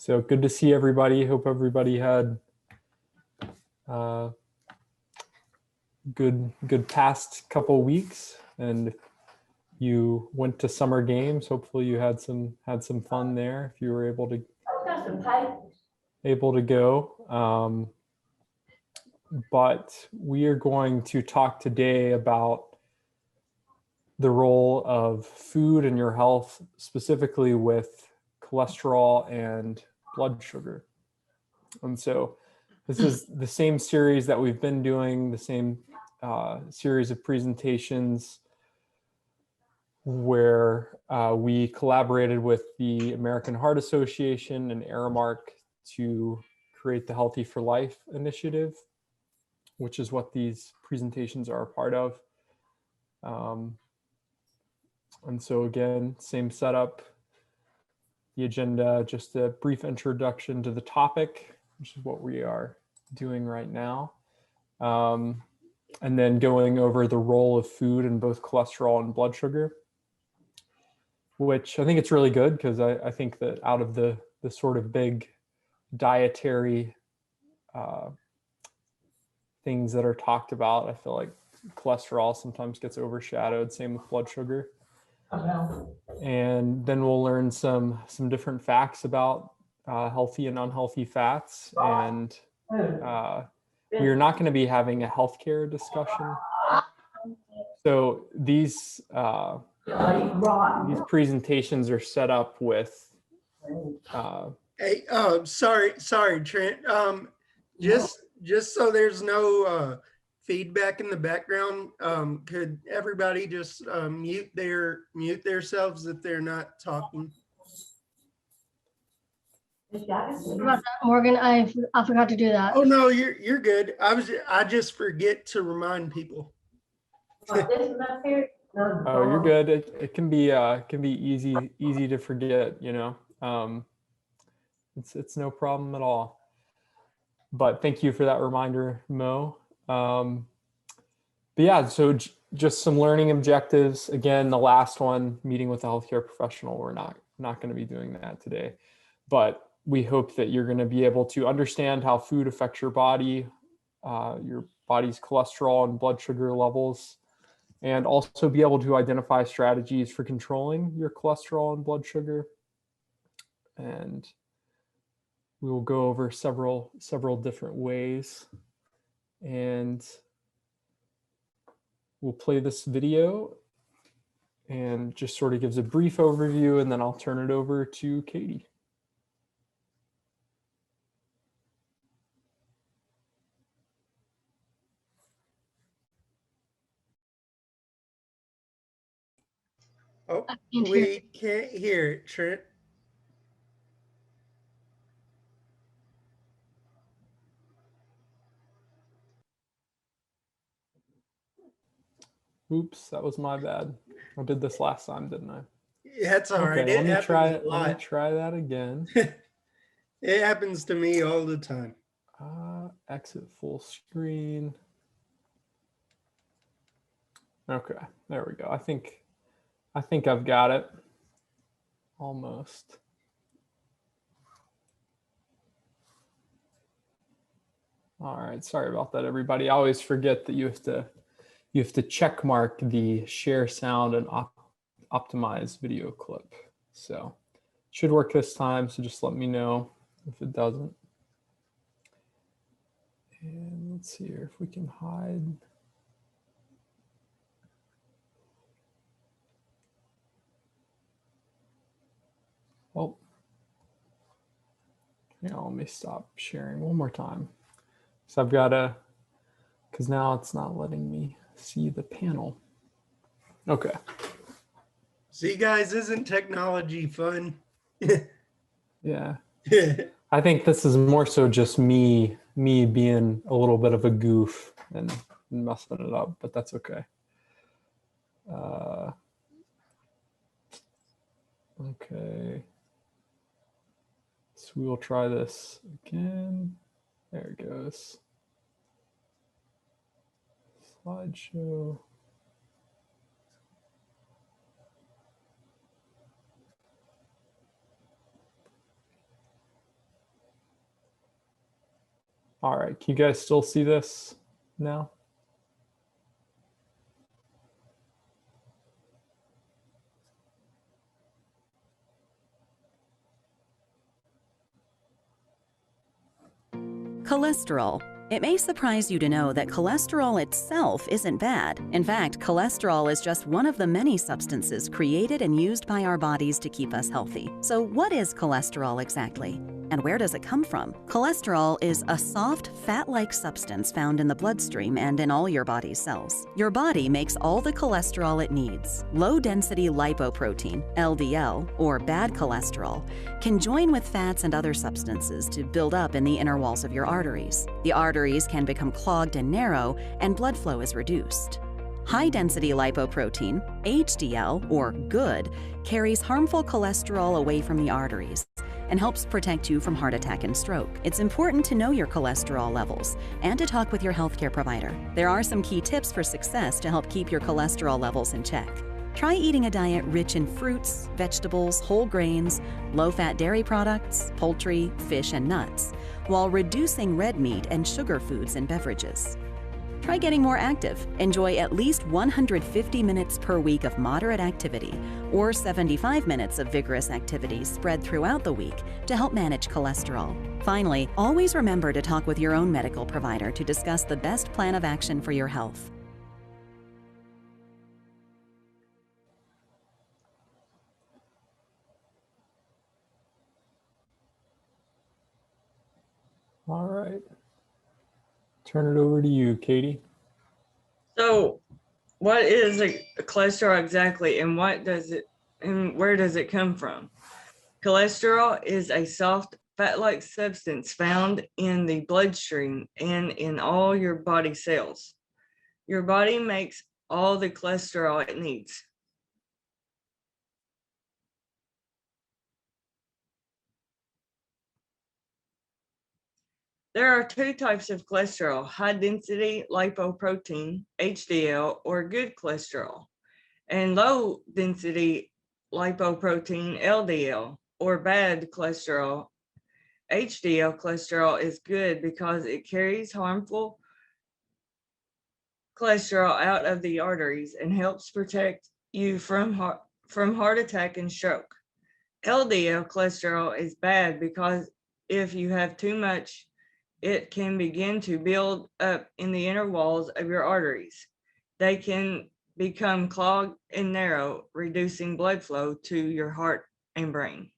So good to see everybody. Hope everybody had good past couple weeks, and if you went to summer games, hopefully you had some fun there if you were able to go. But we are going to talk today about the role of food in your health, specifically with cholesterol and blood sugar. And so this is the same series that we've been doing, the same series of presentations where we collaborated with the American Heart Association and Aramark to create the Healthy for Life initiative, which is what these presentations are a part of. And so again, same setup, the agenda, just a brief introduction to the topic, which is what we are doing right now. And then going over the role of food in both cholesterol and blood sugar, which I think it's really good because I think that out of the sort of big dietary things that are talked about, I feel like cholesterol sometimes gets overshadowed, same with blood sugar. And then we'll learn some different facts about healthy and unhealthy fats. And we are not going to be having a healthcare discussion. So these presentations are set up with. Hey, sorry, Trent. Just so there's no feedback in the background, could everybody just mute themselves if they're not talking? Morgan, I forgot to do that. Oh no, you're good. I just forget to remind people. Oh, you're good. It can be easy to forget, you know. It's no problem at all. But thank you for that reminder, Mo. But yeah, so just some learning objectives. Again, the last one, meeting with a healthcare professional. We're not going to be doing that today, but we hope that you're going to be able to understand how food affects your body's cholesterol and blood sugar levels, and also be able to identify strategies for controlling your cholesterol and blood sugar. And we will go over several different ways, and we'll play this video and just sort of gives a brief overview, and then I'll turn it over to Katie. Oh, we can't hear it, Trent. Oops, that was my bad. I did this last time, didn't I? That's all right. Okay, let me try that again. It happens to me all the time. Exit full screen. Okay, there we go. I think I've got it. Almost. All right, sorry about that, everybody. I always forget that you have to check mark the share sound and optimize video clip. So it should work this time, so just let me know if it doesn't. And let's see here if we can hide. Oh, yeah, let me stop sharing one more time. So I've got to, because now it's not letting me see the panel. Okay. See, guys, isn't technology fun? Yeah. I think this is more so just me being a little bit of a goof and messing it up, but that's okay. Okay. So we will try this again. There it goes. Slideshow. All right, can you guys still see this now? Cholesterol. It may surprise you to know that cholesterol itself isn't bad. In fact, cholesterol is just one of the many substances created and used by our bodies to keep us healthy. So what is cholesterol exactly? And where does it come from? Cholesterol is a soft, fat-like substance found in the bloodstream and in all your body's cells. Your body makes all the cholesterol it needs. Low-density lipoprotein, LDL, or bad cholesterol, can join with fats and other substances to build up in the inner walls of your arteries. The arteries can become clogged and narrow, and blood flow is reduced. High-density lipoprotein, HDL, or good, carries harmful cholesterol away from the arteries and helps protect you from heart attack and stroke. It's important to know your cholesterol levels and to talk with your healthcare provider. There are some key tips for success to help keep your cholesterol levels in check. Try eating a diet rich in fruits, vegetables, whole grains, low-fat dairy products, poultry, fish, and nuts, while reducing red meat and sugar foods and beverages. Try getting more active. Enjoy at least 150 minutes per week of moderate activity or 75 minutes of vigorous activity spread throughout the week to help manage cholesterol. Finally, always remember to talk with your own medical provider to discuss the best plan of action for your health. All right. Turn it over to you, Katie. So, what is a cholesterol exactly, and what does it, and where does it come from? Cholesterol is a soft, fat-like substance found in the bloodstream and in all your body cells. Your body makes all the cholesterol it needs. There are two types of cholesterol: high-density lipoprotein, HDL, or good cholesterol, and low-density lipoprotein, LDL, or bad cholesterol. HDL cholesterol is good because it carries harmful cholesterol out of the arteries and helps protect you from heart attack and stroke. LDL cholesterol is bad because if you have too much, it can begin to build up in the inner walls of your arteries. They can become clogged and narrow, reducing blood flow to your heart and brain.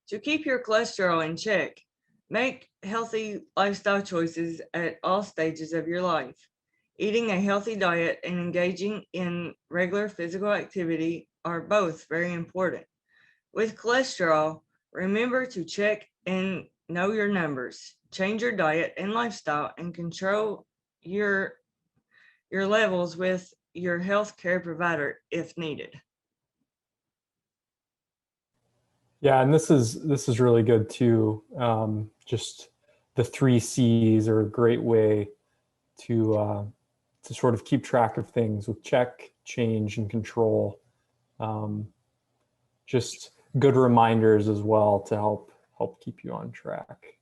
To keep your cholesterol in check, make healthy lifestyle choices at all stages of your life. Eating a healthy diet and engaging in regular physical activity are both very important. With cholesterol, remember to check and know your numbers. Change your diet and lifestyle and control your levels with your healthcare provider if needed. Yeah, and this is really good too. Just the 3 C's are a great way to sort of keep track of things with check, change, and control. Just good reminders as well to help keep you on track.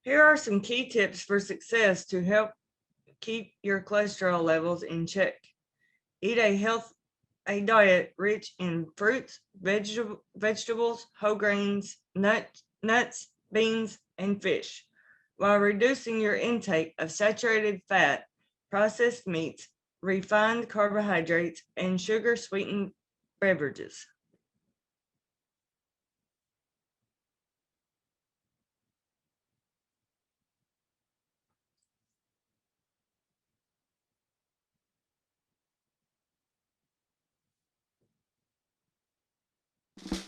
Here are some key tips for success to help keep your cholesterol levels in check. Eat a diet rich in fruits, vegetables, whole grains, nuts, beans, and fish, while reducing your intake of saturated fat, processed meats, refined carbohydrates, and sugar-sweetened beverages.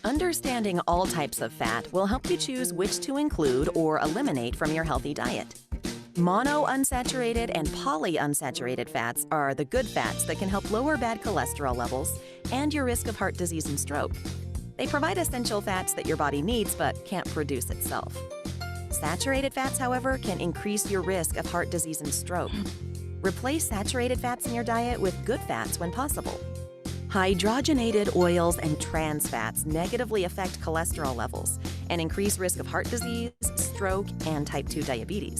Understanding all types of fat will help you choose which to include or eliminate from your healthy diet. Monounsaturated and polyunsaturated fats are the good fats that can help lower bad cholesterol levels and your risk of heart disease and stroke. They provide essential fats that your body needs but can't produce itself. Saturated fats, however, can increase your risk of heart disease and stroke. Replace saturated fats in your diet with good fats when possible. Hydrogenated oils and trans fats negatively affect cholesterol levels and increase risk of heart disease, stroke, and type 2 diabetes.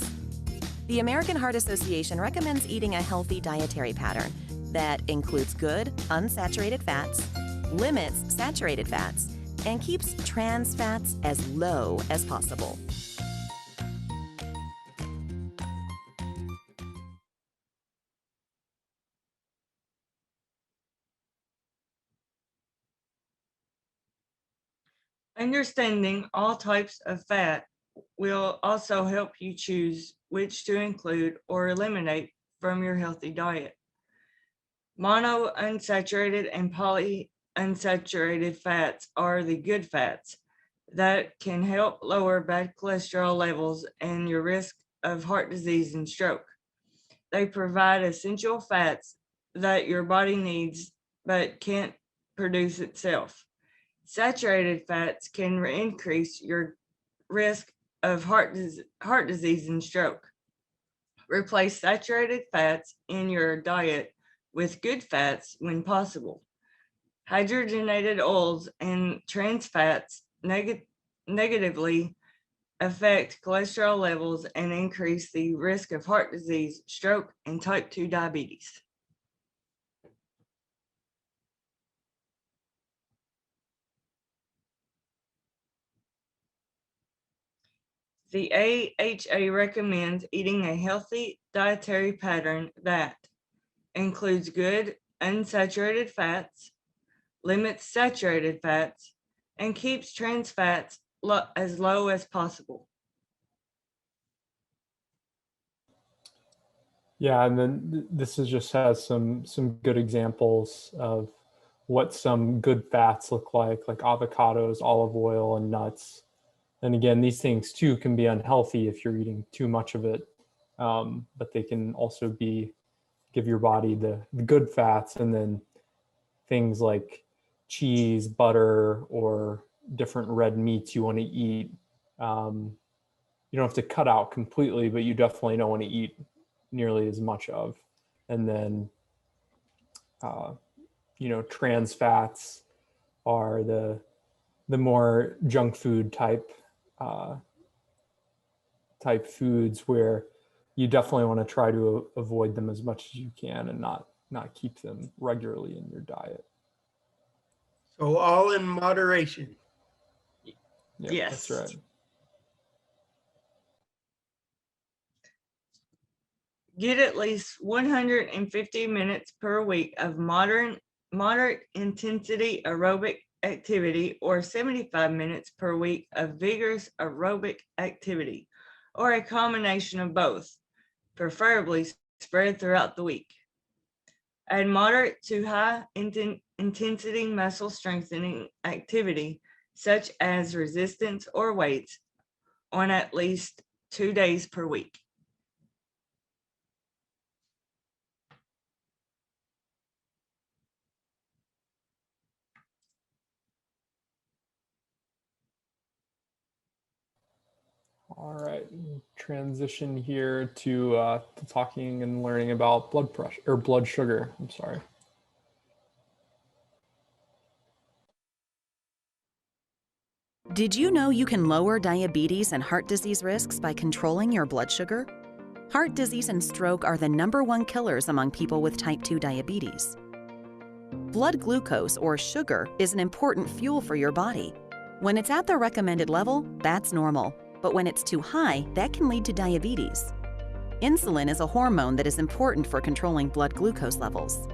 The American Heart Association recommends eating a healthy dietary pattern that includes good, unsaturated fats, limits saturated fats, and keeps trans fats as low as possible. Understanding all types of fat will also help you choose which to include or eliminate from your healthy diet. Monounsaturated and polyunsaturated fats are the good fats that can help lower bad cholesterol levels and your risk of heart disease and stroke. They provide essential fats that your body needs but can't produce itself. Saturated fats can increase your risk of heart disease and stroke. Replace saturated fats in your diet with good fats when possible. Hydrogenated oils and trans fats negatively affect cholesterol levels and increase the risk of heart disease, stroke, and type 2 diabetes. The AHA recommends eating a healthy dietary pattern that includes good unsaturated fats, limits saturated fats, and keeps trans fats as low as possible. Yeah, and then this just has some good examples of what some good fats look like avocados, olive oil, and nuts. And again, these things too can be unhealthy if you're eating too much of it, but they can also give your body the good fats. And then things like cheese, butter, or different red meats you want to eat, you don't have to cut out completely, but you definitely don't want to eat nearly as much of. And then, trans fats are the more junk food type foods where you definitely want to try to avoid them as much as you can and not keep them regularly in your diet. So all in moderation. Yeah, Yes. that's right. Get at least 150 minutes per week of moderate intensity aerobic activity or 75 minutes per week of vigorous aerobic activity, or a combination of both, preferably spread throughout the week. Add moderate to high intensity muscle strengthening activity, such as resistance or weights, on at least 2 days per week. All right, transition here to talking and learning about blood pressure or blood sugar. I'm sorry. Did you know you can lower diabetes and heart disease risks by controlling your blood sugar? Heart disease and stroke are the #1 killers among people with type 2 diabetes. Blood glucose, or sugar, is an important fuel for your body. When it's at the recommended level, that's normal. But when it's too high, that can lead to diabetes. Insulin is a hormone that is important for controlling blood glucose levels.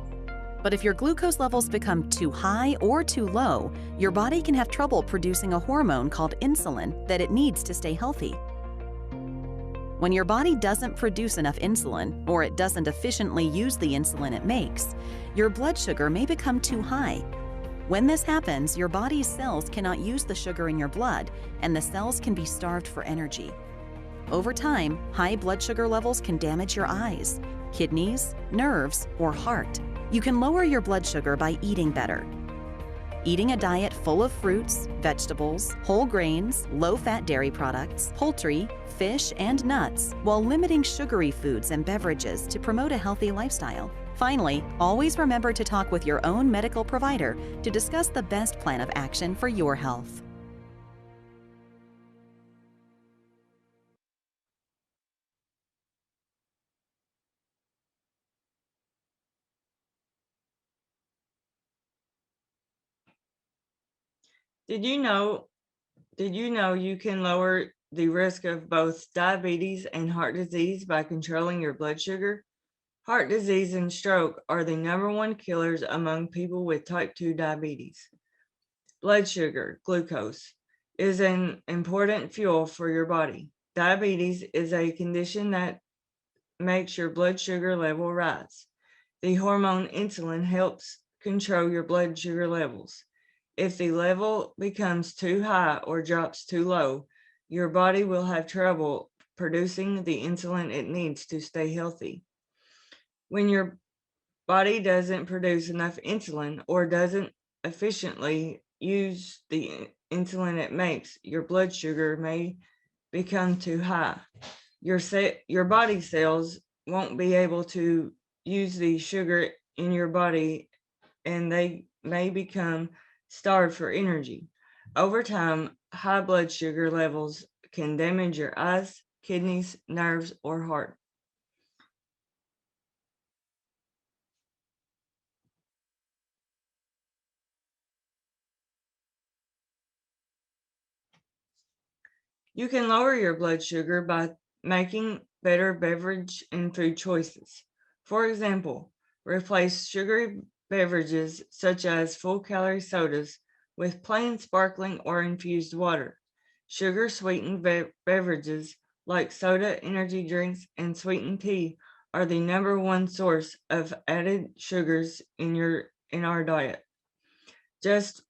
But if your glucose levels become too high or too low, your body can have trouble producing a hormone called insulin that it needs to stay healthy. When your body doesn't produce enough insulin, or it doesn't efficiently use the insulin it makes, your blood sugar may become too high. When this happens, your body's cells cannot use the sugar in your blood, and the cells can be starved for energy. Over time, high blood sugar levels can damage your eyes, kidneys, nerves, or heart. You can lower your blood sugar by eating better. Eating a diet full of fruits, vegetables, whole grains, low-fat dairy products, poultry, fish, and nuts, while limiting sugary foods and beverages to promote a healthy lifestyle. Finally, always remember to talk with your own medical provider to discuss the best plan of action for your health. Did you know you can lower the risk of both diabetes and heart disease by controlling your blood sugar? Heart disease and stroke are the #1 killers among people with type 2 diabetes. Blood sugar, glucose, is an important fuel for your body. Diabetes is a condition that makes your blood sugar level rise. The hormone insulin helps control your blood sugar levels. If the level becomes too high or drops too low, your body will have trouble producing the insulin it needs to stay healthy. When your body doesn't produce enough insulin or doesn't efficiently use the insulin it makes, your blood sugar may become too high. Your body cells won't be able to use the sugar in your body, and they may become starved for energy. Over time, high blood sugar levels can damage your eyes, kidneys, nerves, or heart. You can lower your blood sugar by making better beverage and food choices. For example, replace sugary beverages such as full-calorie sodas with plain sparkling or infused water. Sugar-sweetened beverages like soda, energy drinks, and sweetened tea are the #1 source of added sugars in our diet. Just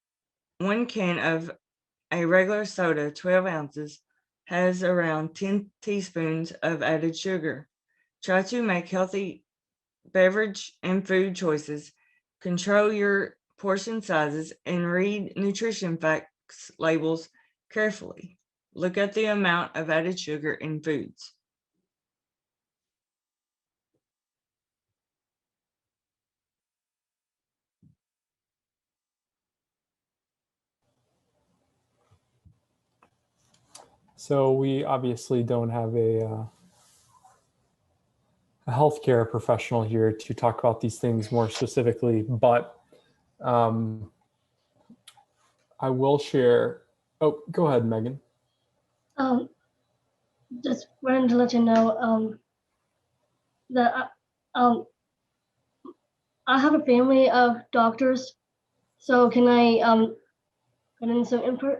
1 can of a regular soda, 12 ounces, has around 10 teaspoons of added sugar. Try to make healthy beverage and food choices, control your portion sizes, and read nutrition facts labels carefully. Look at the amount of added sugar in foods. So we obviously don't have a healthcare professional here to talk about these things more specifically, but I will share. Oh, go ahead, Megan. Just wanted to let you know that I have a family of doctors, so can I put in some input?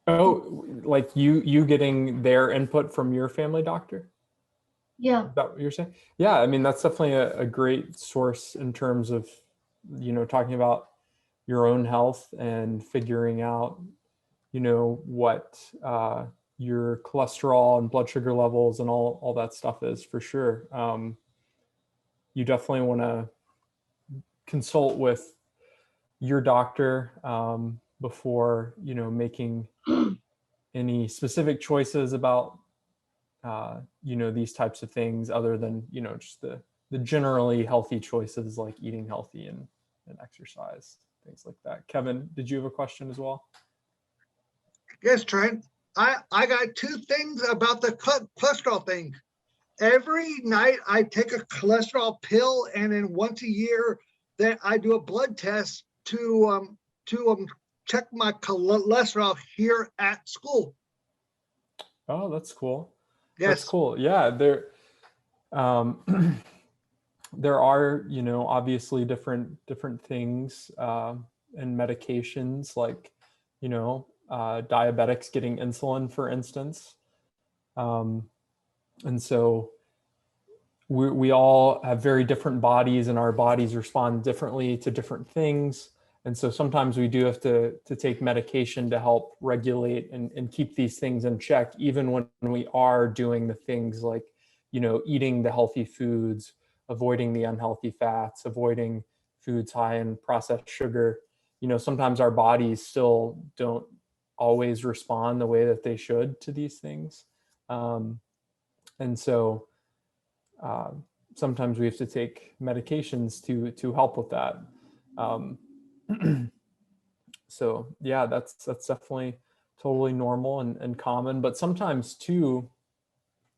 Oh, like you getting their input from your family doctor? Yeah. Is that what you're saying? Yeah, I mean, that's definitely a great source in terms of, talking about your own health and figuring out, what your cholesterol and blood sugar levels and all that stuff is for sure. You definitely want to consult with your doctor before, making any specific choices about these types of things other than, just the generally healthy choices like eating healthy and exercise, things like that. Kevin, did you have a question as well? Yes, Trent. I got 2 things about the cholesterol thing. Every night I take a cholesterol pill, and then once a year that I do a blood test to check my cholesterol here at school. Oh, that's cool. Yes. That's cool. Yeah, there there are, obviously different things and medications like, diabetics getting insulin, for instance. And so we all have very different bodies, and our bodies respond differently to different things. And so sometimes we do have to take medication to help regulate and keep these things in check, even when we are doing the things like, eating the healthy foods, avoiding the unhealthy fats, avoiding foods high in processed sugar, sometimes our bodies still don't always respond the way that they should to these things. And so sometimes we have to take medications to help with that. So yeah, that's definitely totally normal and common. But sometimes too,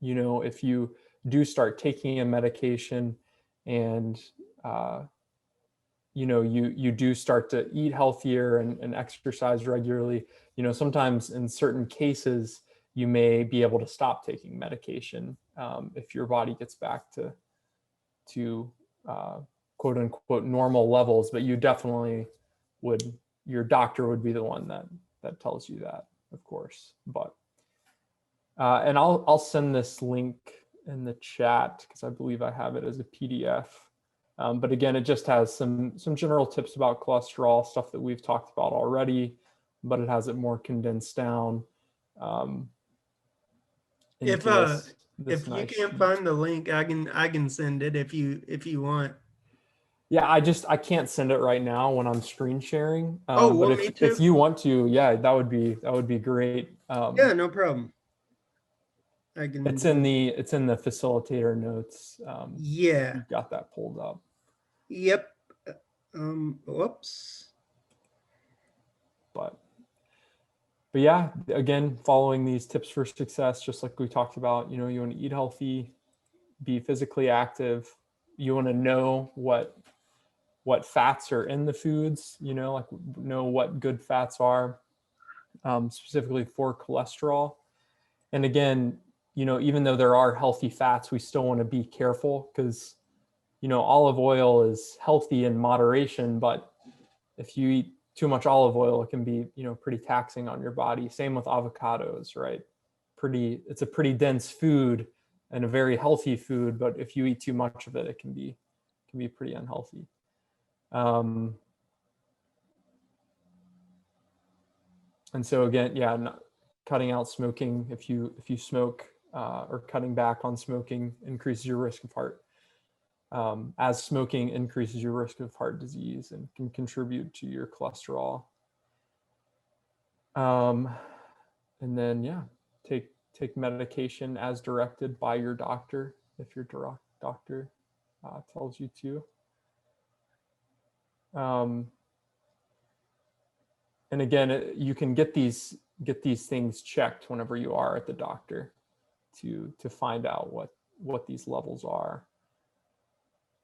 if you do start taking a medication and you do start to eat healthier and exercise regularly, sometimes in certain cases you may be able to stop taking medication if your body gets back to quote unquote normal levels. But you definitely your doctor would be the one that tells you that, of course. But and I'll send this link in the chat because I believe I have it as a PDF. But again, it just has some general tips about cholesterol, stuff that we've talked about already, but it has it more condensed down. If nice you can't sheet. find the link, I can send it if you want. Yeah, I can't send it right now when I'm screen sharing. Oh, well, but me too. if you want to, yeah, that would be great. Yeah, no problem. I can. It's in the facilitator notes. Yeah. You've got that pulled up. Yep. Whoops. But yeah, again, following these tips for success, just like we talked about, you want to eat healthy, be physically active. You want to know what fats are in the foods, like know what good fats are, specifically for cholesterol. And again, even though there are healthy fats, we still want to be careful because, olive oil is healthy in moderation, but if you eat too much olive oil, it can be, pretty taxing on your body. Same with avocados, right? It's a pretty dense food and a very healthy food, but if you eat too much of it, it can be pretty unhealthy. And so again, yeah, cutting out smoking. If you smoke or cutting back on smoking increases your risk of heart. As smoking increases your risk of heart disease and can contribute to your cholesterol. And then, yeah, take medication as directed by your doctor if your doctor tells you to. And again, you can get these things checked whenever you are at the doctor to find out what these levels are.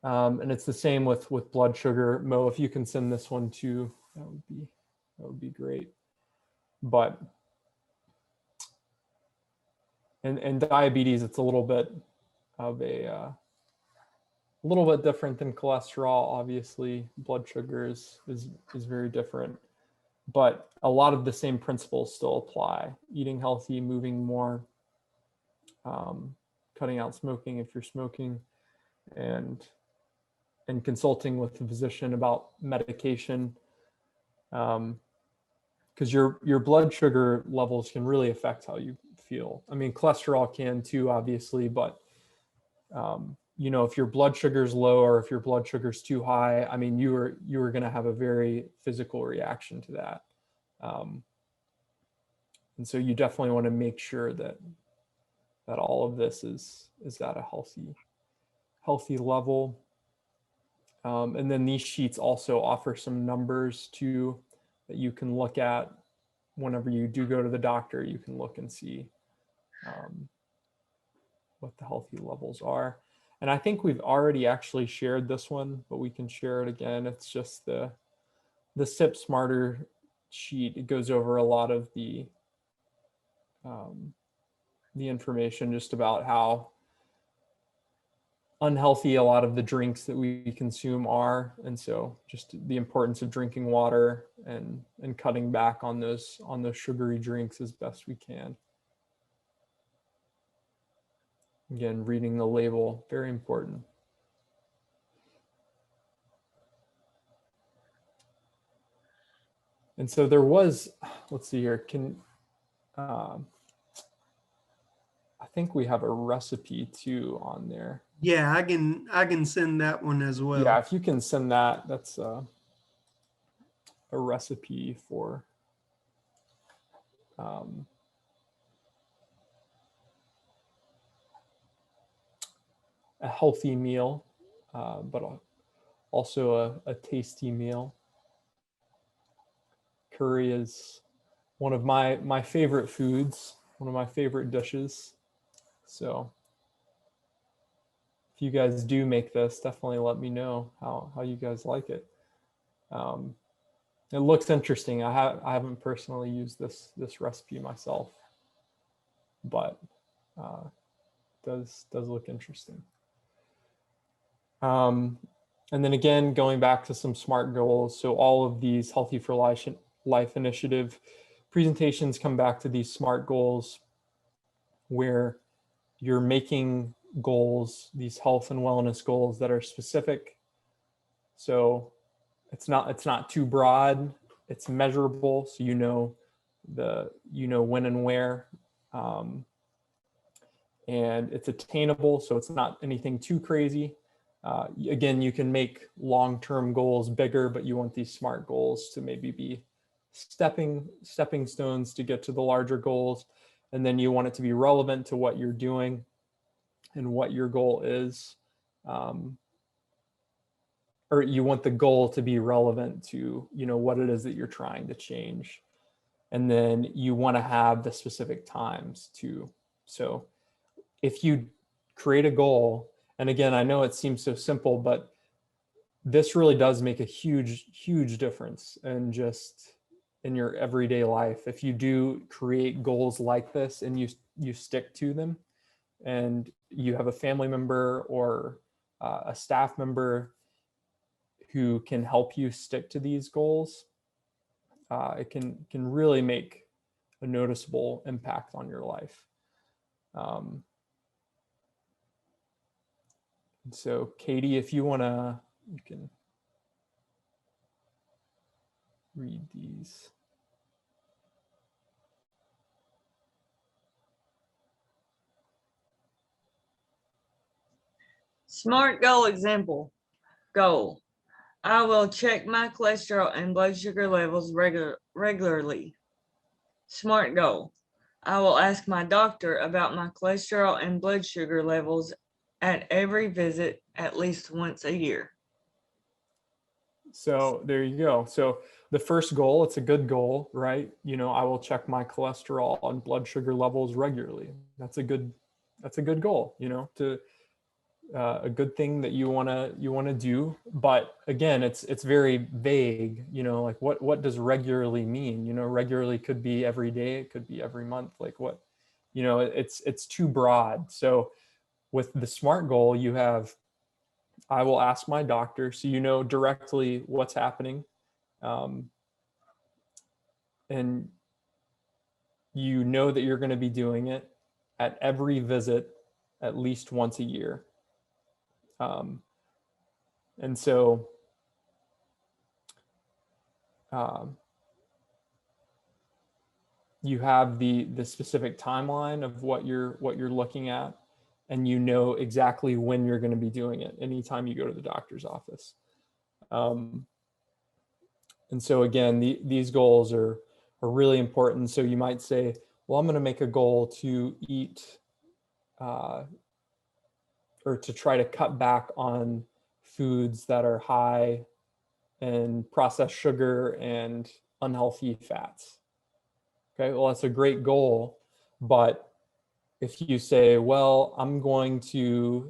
And it's the same with blood sugar. Mo, if you can send this one too, that would be great. But and diabetes, it's a little bit of a little bit different than cholesterol. Obviously, blood sugar is very different, but a lot of the same principles still apply. Eating healthy, moving more, cutting out smoking if you're smoking, and consulting with the physician about medication, because your blood sugar levels can really affect how you feel. I mean, cholesterol can too, obviously, but if your blood sugar is low or if your blood sugar is too high, I mean, you are going to have a very physical reaction to that. And so you definitely want to make sure that all of this is at a healthy level. And then these sheets also offer some numbers too that you can look at whenever you do go to the doctor. You can look and see what the healthy levels are. And I think we've already actually shared this one, but we can share it again. It's just the Sip Smarter sheet. It goes over a lot of the information just about how unhealthy a lot of the drinks that we consume are, and so just the importance of drinking water and cutting back on those sugary drinks as best we can. Again, reading the label, very important. And so there was, let's see here, I think we have a recipe too on there. Yeah, I can send that one as well. Yeah, if you can send that, that's a recipe for a healthy meal, but also a tasty meal. Curry is one of my favorite foods, one of my favorite dishes. So if you guys do make this, definitely let me know how you guys like it. It looks interesting. I haven't personally used this recipe myself, but does look interesting. And then again, going back to some SMART goals. So all of these Healthy for Life initiative presentations come back to these SMART goals, where you're making goals, these health and wellness goals that are specific. So it's not too broad, it's measurable. So you know when and where, and it's attainable. So it's not anything too crazy. Again, you can make long-term goals bigger, but you want these SMART goals to maybe be stepping stones to get to the larger goals. And then you want it to be relevant to what you're doing and what your goal is. Or you want the goal to be relevant to, what it is that you're trying to change. And then you want to have the specific times too. So if you create a goal, and again, I know it seems so simple, but this really does make a huge difference in just in your everyday life. If you do create goals like this and you stick to them, and you have a family member or a staff member who can help you stick to these goals, it can really make a noticeable impact on your life. So Katie, if you can read these. SMART goal example. Goal. I will check my cholesterol and blood sugar levels regularly. SMART goal. I will ask my doctor about my cholesterol and blood sugar levels at every visit at least once a year. So there you go. So the first goal, it's a good goal, right? I will check my cholesterol and blood sugar levels regularly. That's a good goal, to a good thing that you want to do. But again, it's very vague, like what does regularly mean? Regularly could be every day, it could be every month, like what, it's too broad. So with the SMART goal, you have, I will ask my doctor, so you know directly what's happening, and you know that you're going to be doing it at every visit at least once a year. And so you have the specific timeline of what you're looking at, and you know exactly when you're going to be doing it anytime you go to the doctor's office. And so again, these goals are really important. So you might say, well, I'm going to make a goal to eat or to try to cut back on foods that are high in processed sugar and unhealthy fats. Okay, well, that's a great goal. But if you say, well, I'm going to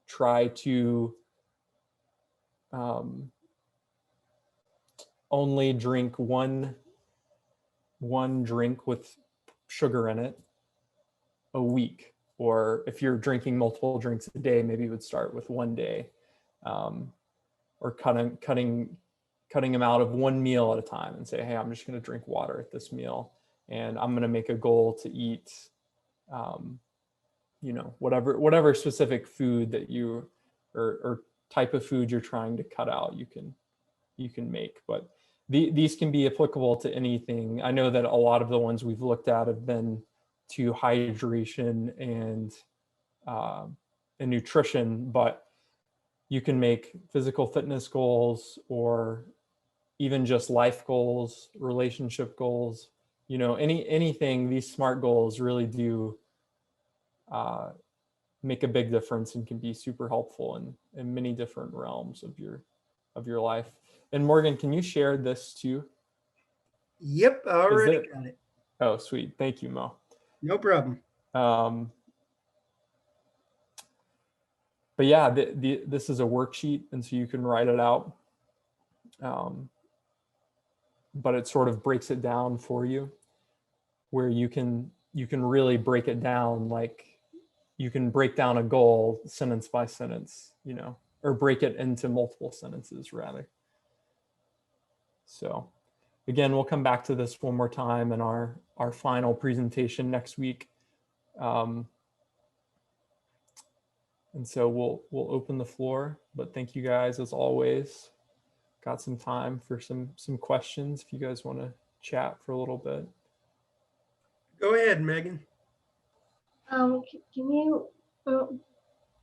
try to only drink one drink with sugar in it a week, or if you're drinking multiple drinks a day, maybe you would start with one day, or cutting them out of one meal at a time and say, hey, I'm just going to drink water at this meal, and I'm going to make a goal to eat whatever specific food that you or type of food you're trying to cut out, you can make. But these can be applicable to anything. I know that a lot of the ones we've looked at have been to hydration and nutrition, but you can make physical fitness goals or even just life goals, relationship goals, you know, anything. These SMART goals really do make a big difference and can be super helpful in many different realms of your life. And Morgan, can you share this too? Yep, I already got it. Oh, sweet. Thank you, Mo. No problem. But yeah, this is a worksheet, and so you can write it out. But it sort of breaks it down for you, where you can really break it down. Like you can break down a goal sentence by sentence, you know, or break it into multiple sentences rather. So again, we'll come back to this one more time in our final presentation next week. And so we'll open the floor, but thank you guys as always. Got some time for some questions if you guys want to chat for a little bit. Go ahead, Megan. Can you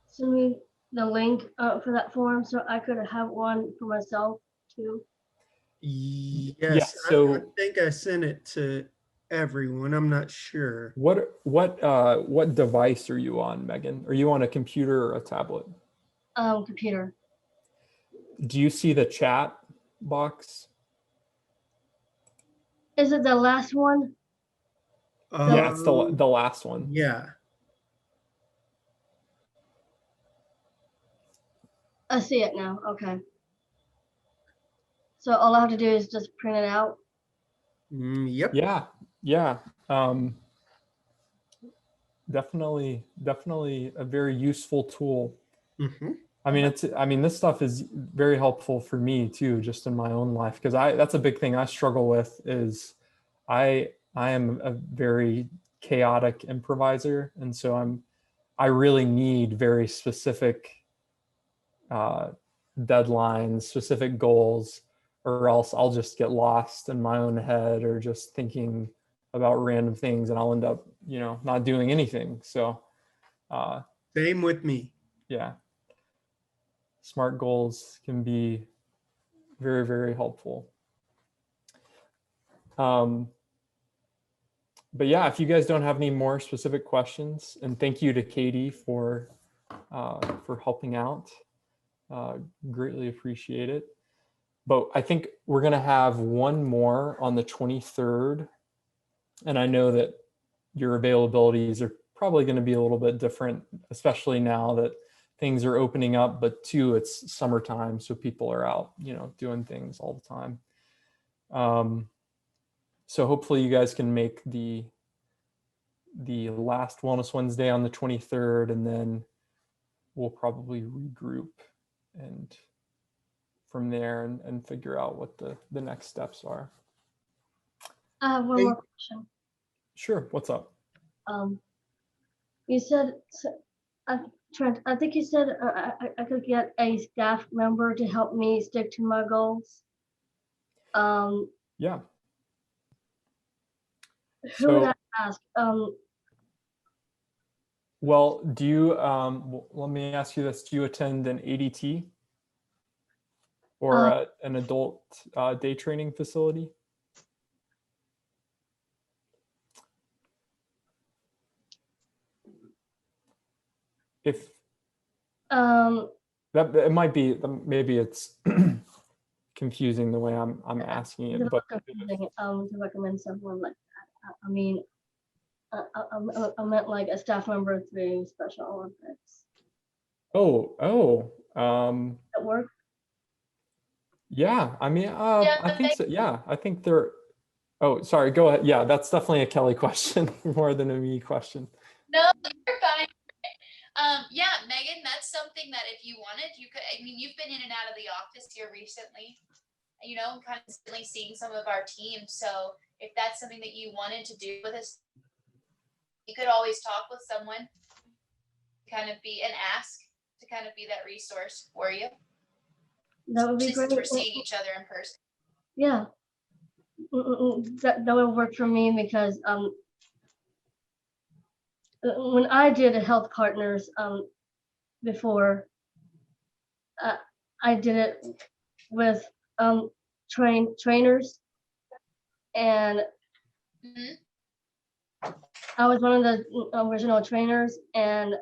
send me the link for that form so I could have one for myself too? Yes, so I think I sent it to everyone. I'm not sure. What device are you on, Megan? Are you on a computer or a tablet? Computer. Do you see the chat box? Is it the last one? Yeah, it's the last one. Yeah. I see it now. Okay. So all I have to do is just print it out. Yep. Yeah. Definitely a very useful tool. Mm-hmm. I mean, this stuff is very helpful for me too, just in my own life, because that's a big thing I struggle with. Is I am a very chaotic improviser, and so I really need very specific deadlines, specific goals, or else I'll just get lost in my own head or just thinking about random things, and I'll end up, you know, not doing anything. So same with me. Yeah. SMART goals can be very, very helpful. But yeah, if you guys don't have any more specific questions, and thank you to Katie for helping out. Greatly appreciate it. But I think we're going to have one more on the 23rd. And I know that your availabilities are probably going to be a little bit different, especially now that things are opening up, but too, it's summertime. So people are out, you know, doing things all the time. So hopefully you guys can make the last Wellness Wednesday on the 23rd, and then we'll probably regroup and from there and figure out what the next steps are. I have one more question. Sure. What's up? You said, Trent, I think you said I could get a staff member to help me stick to my goals. Yeah. Who would I ask? Well, do you, let me ask you this. Do you attend an ADT or an adult day training facility? If that it might be, maybe it's confusing the way I'm asking it, but to recommend someone like that. I mean, I meant like a staff member through Special Olympics. That work? Yeah, I mean, I think so. Yeah, I think they're. Oh, sorry. Go ahead. Yeah, that's definitely a Kelly question more than a me question. No, you're fine. Yeah, Megan, that's something that if you wanted, you could. I mean, you've been in and out of the office here recently, you know, constantly seeing some of our team. So if that's something that you wanted to do with us, you could always talk with someone, kind of be and ask to kind of be that resource for you. That would be great. Since we're seeing each other in person. Yeah, that would work for me because when I did a health partners before, I did it with trainers, and Mhm. I was one of the original trainers. And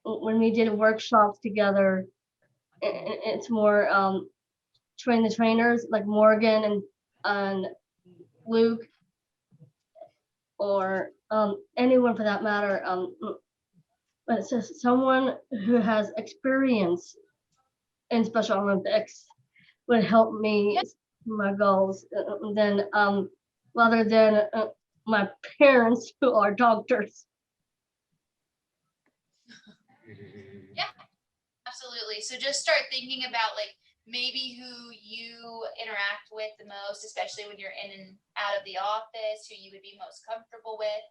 when we did workshops together, it's more train the trainers like Morgan and Luke, or anyone for that matter. But it's just someone who has experience in Special Olympics would help me Yep. my goals than rather than my parents who are doctors. Absolutely. So just start thinking about like maybe who you interact with the most, especially when you're in and out of the office, who you would be most comfortable with.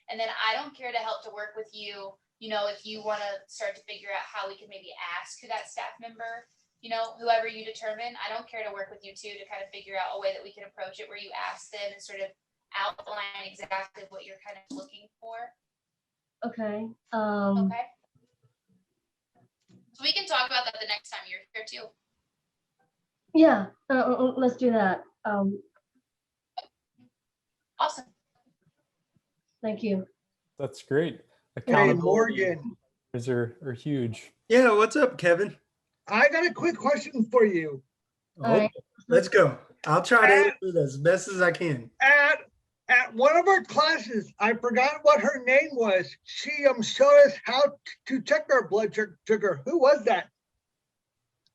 And then I don't care to help to work with you, if you want to start to figure out how we can maybe ask who that staff member, whoever you determine, I don't care to work with you too, to kind of figure out a way that we can approach it where you ask them and sort of outline exactly what you're kind of looking for. Okay. Okay. So we can talk about that the next time you're here too. Yeah. Let's do that. Awesome. Thank you. That's great. Hey, Accountability Morgan, are huge. Yeah, what's up, Kevin? I got a quick question for you. All right. Let's go. I'll try to answer it as best as I can. At one of our classes, I forgot what her name was. She showed us how to check our blood sugar. Who was that?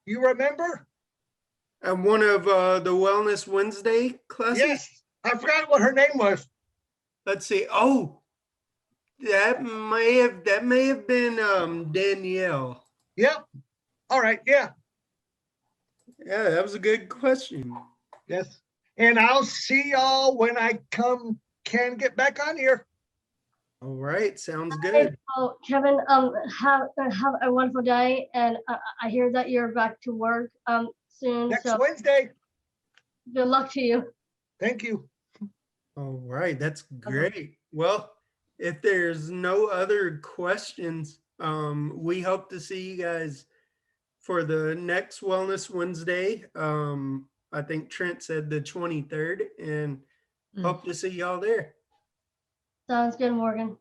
You remember? And one of the Wellness Wednesday classes. Yes, I forgot what her name was. Let's see. Oh, that may have been Danielle. Yep. All right. Yeah. Yeah, that was a good question. Yes. And I'll see y'all when I can get back on here. All right, sounds good. Oh, Kevin, have a wonderful day, and I hear that you're back to work soon. Next So Wednesday. good luck to you. Thank you. All right, that's great. Well, if there's no other questions, we hope to see you guys for the next Wellness Wednesday. I think Trent said the 23rd, and hope to see y'all there. Sounds good, Morgan.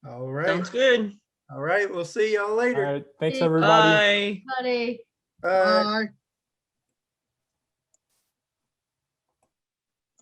All right. Sounds good. All right, we'll see y'all All later. right. Thanks, Bye. everybody. Bye. Buddy. Bye. Bye.